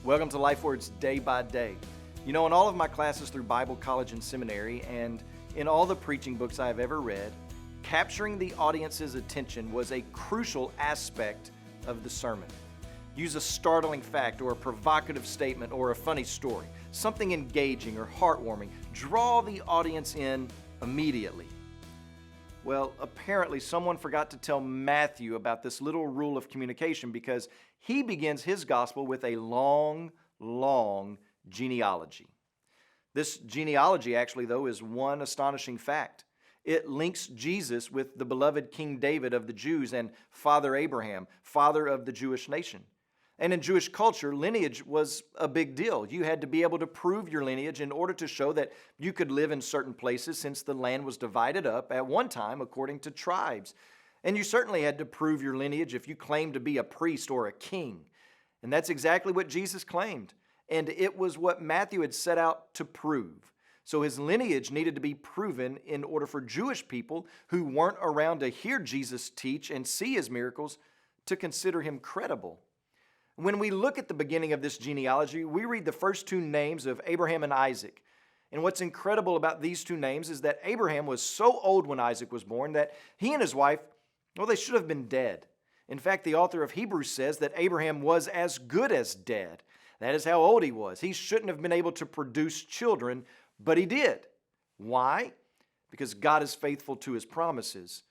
Welcome to LifeWords Day by Day. You know, in all of my classes through Bible college and seminary, and in all the preaching books I have ever read, capturing the audience's attention was a crucial aspect of the sermon. Use a startling fact or a provocative statement or a funny story, something engaging or heartwarming. Draw the audience in immediately. Well, apparently someone forgot to tell Matthew about this little rule of communication because he begins his gospel with a long genealogy. This genealogy actually, though, is one astonishing fact. It links Jesus with the beloved King David of the Jews and Father Abraham, father of the Jewish nation. And in Jewish culture, lineage was a big deal. You had to be able to prove your lineage in order to show that you could live in certain places since the land was divided up at one time according to tribes. And you certainly had to prove your lineage if you claimed to be a priest or a king. And that's exactly what Jesus claimed. And it was what Matthew had set out to prove. So his lineage needed to be proven in order for Jewish people who weren't around to hear Jesus teach and see his miracles to consider him credible. When we look at the beginning of this genealogy, we read the first two names of Abraham and Isaac. And what's incredible about these two names is that Abraham was so old when Isaac was born that he and his wife, well, they should have been dead. In fact, the author of Hebrews says that Abraham was as good as dead. That is how old he was. He shouldn't have been able to produce children, but he did. Why? Because God is faithful to his promises.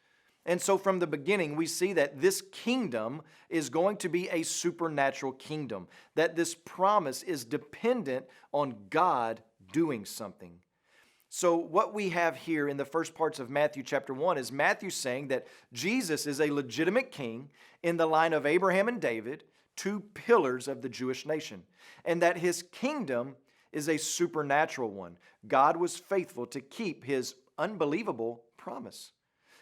And so from the beginning, we see that this kingdom is going to be a supernatural kingdom, that this promise is dependent on God doing something. So what we have here in the first parts of Matthew chapter 1 is Matthew saying that Jesus is a legitimate king in the line of Abraham and David, two pillars of the Jewish nation, and that his kingdom is a supernatural one. God was faithful to keep his unbelievable promise.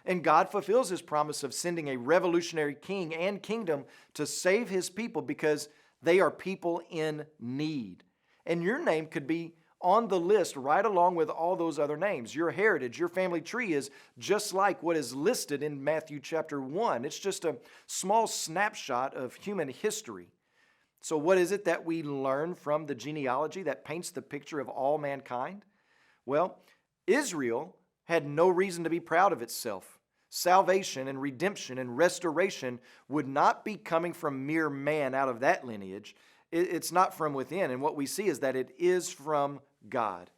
And God fulfills his promise of sending a revolutionary king and kingdom to save his people because they are people in need. And your name could be on the list right along with all those other names. Your heritage, your family tree is just like what is listed in Matthew chapter 1. It's just a small snapshot of human history. So what is it that we learn from the genealogy that paints the picture of all mankind? Well, Israel had no reason to be proud of itself. Salvation and redemption and restoration would not be coming from mere man out of that lineage. It's not from within. And what we see is that it is from God.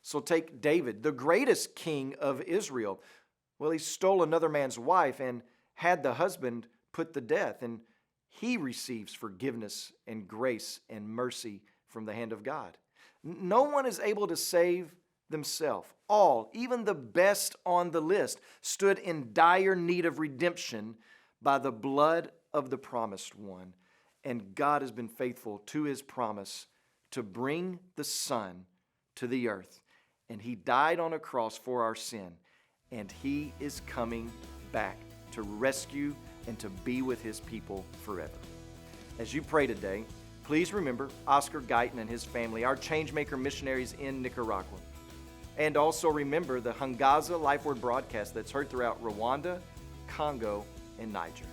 So take David, the greatest king of Israel. Well, he stole another man's wife and had the husband put to death. And he receives forgiveness and grace and mercy from the hand of God. No one is able to save themselves. All, even the best on the list, stood in dire need of redemption by the blood of the promised one. And God has been faithful to his promise to bring the Son to the earth. And he died on a cross for our sin. And he is coming back to rescue and to be with his people forever. As you pray today, please remember Oscar Guyton and his family, our Changemaker missionaries in Nicaragua. And also remember the Hungaza LifeWord broadcast that's heard throughout Rwanda, Congo, and Niger.